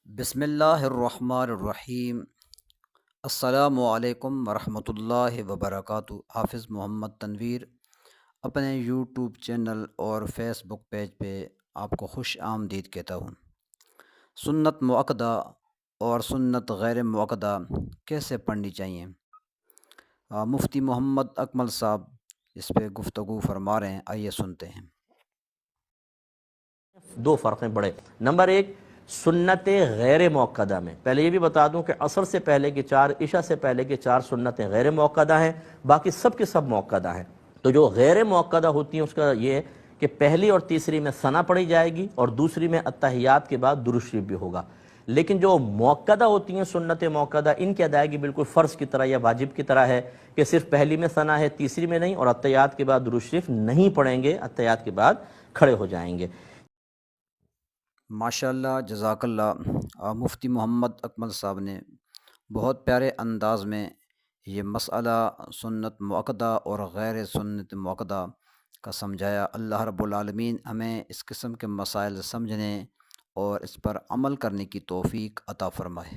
بسم اللہ الرحمن الرحیم۔ السلام علیکم ورحمۃ اللہ وبرکاتہ۔ حافظ محمد تنویر اپنے یوٹیوب چینل اور فیس بک پیج پہ آپ کو خوش آمدید کہتا ہوں۔ سنت مؤکدہ اور سنت غیر مؤکدہ کیسے پڑھنی چاہیے؟ مفتی محمد اکمل صاحب اس پہ گفتگو فرما رہے ہیں، آئیے سنتے ہیں۔ دو فرق ہیں بڑے۔ نمبر ایک، سنت غیر موقدہ میں پہلے یہ بھی بتا دوں کہ عصر سے پہلے کی 4، عشاء سے پہلے کی 4 سنتیں غیر موقدہ ہیں، باقی سب کے سب موقدہ ہیں۔ تو جو غیر موقدہ ہوتی ہیں اس کا یہ ہے کہ پہلی اور تیسری میں ثنا پڑھی جائے گی اور دوسری میں التحیات کے بعد درود شریف بھی ہوگا۔ لیکن جو موقدہ ہوتی ہیں سنت موقدہ، ان کی ادائیگی بالکل فرض کی طرح یا واجب کی طرح ہے کہ صرف پہلی میں ثنا ہے، تیسری میں نہیں، اور التحیات کے بعد درود شریف نہیں پڑھیں گے، التحیات کے بعد کھڑے ہو جائیں گے۔ ماشاء اللہ، جزاک اللہ۔ مفتی محمد اکمل صاحب نے بہت پیارے انداز میں یہ مسئلہ سنت مؤکدہ اور غیر سنت مؤکدہ کا سمجھایا۔ اللہ رب العالمین ہمیں اس قسم کے مسائل سمجھنے اور اس پر عمل کرنے کی توفیق عطا فرمائے۔